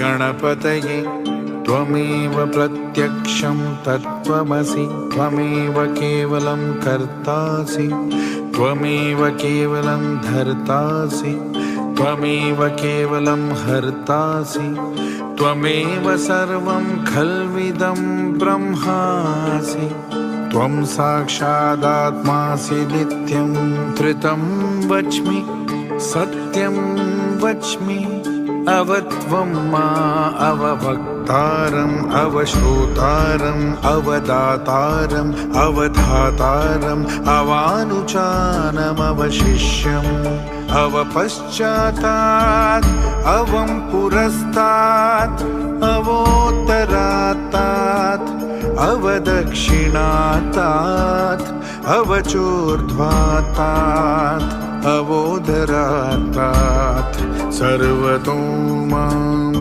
गणपतये त्वमेव प्रत्यक्षं तत्त्वमसि त्वमेव केवलं कर्तासि त्वमेव केवलं धर्तासि त्वमेव केवलं हर्तासि त्वमेव सर्वं खल्विदं ब्रह्मासि त्वं साक्षादात्मासि नित्यं त्रितं वच्मि सत्यं वच्मि अवत्वं मा अवभक्तारम् अवश्रोतारम् अवदातारम् अवधातारम् अवानुचानमवशिष्यम् अवपश्चातात् अवं पुरस्तात् अवोत्तरात्तात् अवदक्षिणातात् अवचोर्ध्वातात् अवोदरात्तात् सर्वतो मां